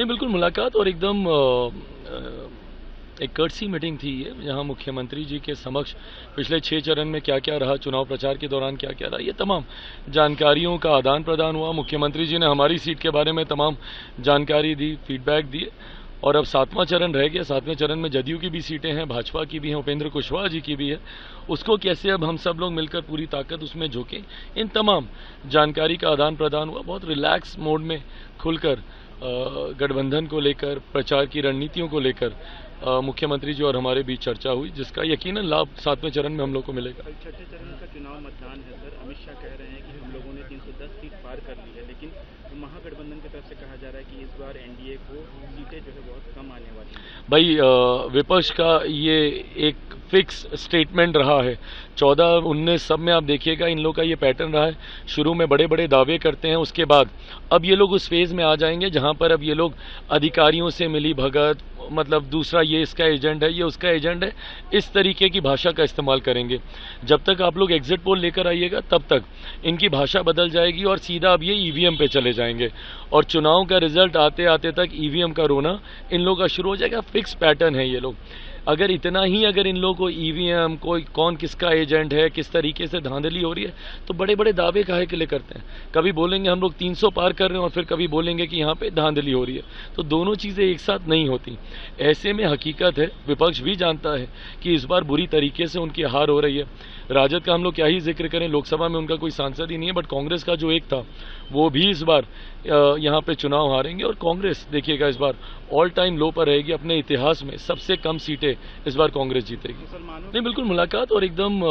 नहीं, बिल्कुल मुलाकात और एकदम एक कर्टसी मीटिंग थी ये, जहां मुख्यमंत्री जी के समक्ष पिछले 6 चरण में क्या क्या रहा, चुनाव प्रचार के दौरान क्या क्या रहा, ये तमाम जानकारियों का आदान प्रदान हुआ। मुख्यमंत्री जी ने हमारी सीट के बारे में तमाम जानकारी दी, फीडबैक दिए। और अब 7वां चरण रह गया। 7वें चरण में जदयू की भी सीटें हैं, भाजपा की भी हैं, उपेंद्र कुशवाहा जी की भी है। उसको कैसे अब हम सब लोग मिलकर पूरी ताकत उसमें झोंकें, इन तमाम जानकारी का आदान प्रदान हुआ। बहुत रिलैक्स मोड में खुलकर गठबंधन को लेकर, प्रचार की रणनीतियों को लेकर मुख्यमंत्री जी और हमारे बीच चर्चा हुई, जिसका यकीनन लाभ 7वें चरण में हम लोग को मिलेगा। छठे चरण का चुनाव मतदान है सर। अमित शाह कह रहे हैं कि हम लोगों ने 310 सीट पार कर ली है, लेकिन महागठबंधन की तरफ से कहा जा रहा है कि इस बार एनडीए को सीटें जो है बहुत कम आने वाली हैं। भाई विपक्ष का ये एक फिक्स स्टेटमेंट रहा है। 14, 19 सब में आप देखिएगा इन लोग का ये पैटर्न रहा है। शुरू में बड़े बड़े दावे करते हैं, उसके बाद अब ये लोग उस फेज में आ जाएंगे जहां पर अब ये लोग अधिकारियों से मिली भगत, मतलब दूसरा ये इसका एजेंट है, ये उसका एजेंट है, इस तरीके की भाषा का इस्तेमाल करेंगे। जब तक आप लोग एग्जिट पोल लेकर आइएगा तब तक इनकी भाषा बदल जाएगी और सीधा अब ये ईवीएम पे चले जाएंगे और चुनाव का रिजल्ट आते आते तक ईवीएम का रोना इन लोगों का शुरू हो जाएगा। फिक्स पैटर्न है ये लोग। अगर इतना ही अगर इन लोगों को ईवीएम, कोई कौन किसका एजेंट है, किस तरीके से धांधली हो रही है, तो बड़े बड़े दावे काहे के लिए करते हैं। कभी बोलेंगे हम लोग 300 पार कर रहे हैं और फिर कभी बोलेंगे कि यहाँ पे धांधली हो रही है, तो दोनों चीज़ें एक साथ नहीं होती। ऐसे में हकीकत है, विपक्ष भी जानता है कि इस बार बुरी तरीके से उनकी हार हो रही है। राजद का हम लोग क्या ही जिक्र करें, लोकसभा में उनका कोई सांसद ही नहीं है, बट कांग्रेस का जो एक था वो भी इस बार यहाँ पे चुनाव हारेंगे। और कांग्रेस देखिएगा इस बार ऑल टाइम लो पर रहेगी। अपने इतिहास में सबसे कम सीटें इस बार कांग्रेस जीतेगी। नहीं, बिल्कुल मुलाकात और एकदम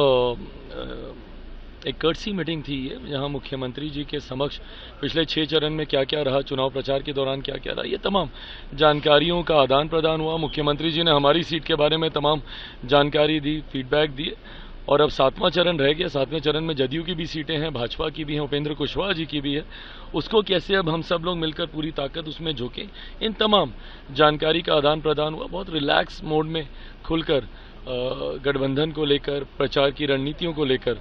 एक कर्टसी मीटिंग थी ये, जहां मुख्यमंत्री जी के समक्ष पिछले 6 चरण में क्या क्या रहा, चुनाव प्रचार के दौरान क्या क्या रहा, ये तमाम जानकारियों का आदान प्रदान हुआ। मुख्यमंत्री जी ने हमारी सीट के बारे में तमाम जानकारी दी, फीडबैक दिए। और अब 7वां चरण रह गया। 7वें चरण में जदयू की भी सीटें हैं, भाजपा की भी हैं, उपेंद्र कुशवाहा जी की भी है। उसको कैसे अब हम सब लोग मिलकर पूरी ताकत उसमें झोंकें, इन तमाम जानकारी का आदान प्रदान हुआ। बहुत रिलैक्स मोड में खुलकर गठबंधन को लेकर, प्रचार की रणनीतियों को लेकर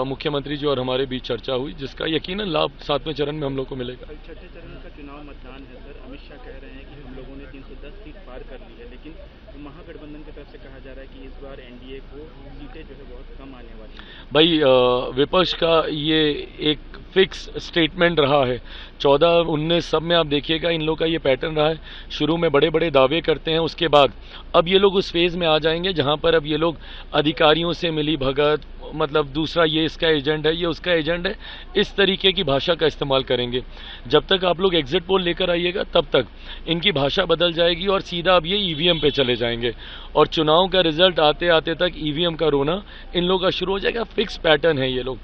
मुख्यमंत्री जी और हमारे बीच चर्चा हुई, जिसका यकीनन लाभ 7वें चरण में हम लोग को मिलेगा। छठे चरण का चुनाव मतदान है सर। अमित शाह कह रहे हैं कि हम लोगों ने 310 सीट पार कर ली है, लेकिन महागठबंधन की तरफ से कहा जा रहा है कि इस बार एनडीए को सीटें जो है बहुत कम आने वाली हैं। भाई विपक्ष का ये एक फिक्स स्टेटमेंट रहा है। 14, 19 सब में आप देखिएगा इन लोग का ये पैटर्न रहा है। शुरू में बड़े बड़े दावे करते हैं, उसके बाद अब ये लोग उस फेज में आ जाएंगे जहां पर अब ये लोग अधिकारियों से मिली भगत, मतलब दूसरा ये इसका एजेंट है, ये उसका एजेंट है, इस तरीके की भाषा का इस्तेमाल करेंगे। जब तक आप लोग एग्जिट पोल लेकर आइएगा तब तक इनकी भाषा बदल जाएगी और सीधा अब ये ईवीएम पे चले जाएंगे और चुनाव का रिजल्ट आते आते तक ईवीएम का रोना इन लोगों का शुरू हो जाएगा। फिक्स पैटर्न है ये लोग।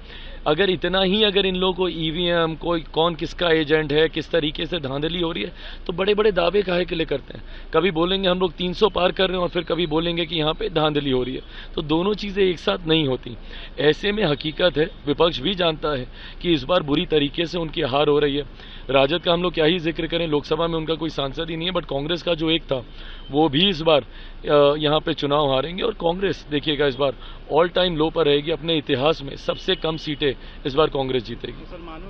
अगर इतना ही अगर इन लोगों को ईवीएम, कोई कौन किसका एजेंट है, किस तरीके से धांधली हो रही है, तो बड़े बड़े दावे काहे के लिए करते हैं। कभी बोलेंगे हम लोग 300 पार कर रहे हैं और फिर कभी बोलेंगे कि यहाँ पे धांधली हो रही है, तो दोनों चीज़ें एक साथ नहीं होती। ऐसे में हकीकत है, विपक्ष भी जानता है कि इस बार बुरी तरीके से उनकी हार हो रही है। राजद का हम लोग क्या ही जिक्र करें, लोकसभा में उनका कोई सांसद ही नहीं है, बट कांग्रेस का जो एक था वो भी इस बार यहाँ पे चुनाव हारेंगे। और कांग्रेस देखिएगा इस बार ऑल टाइम लो पर रहेगी। अपने इतिहास में सबसे कम सीटें इस बार कांग्रेस जीतेगी।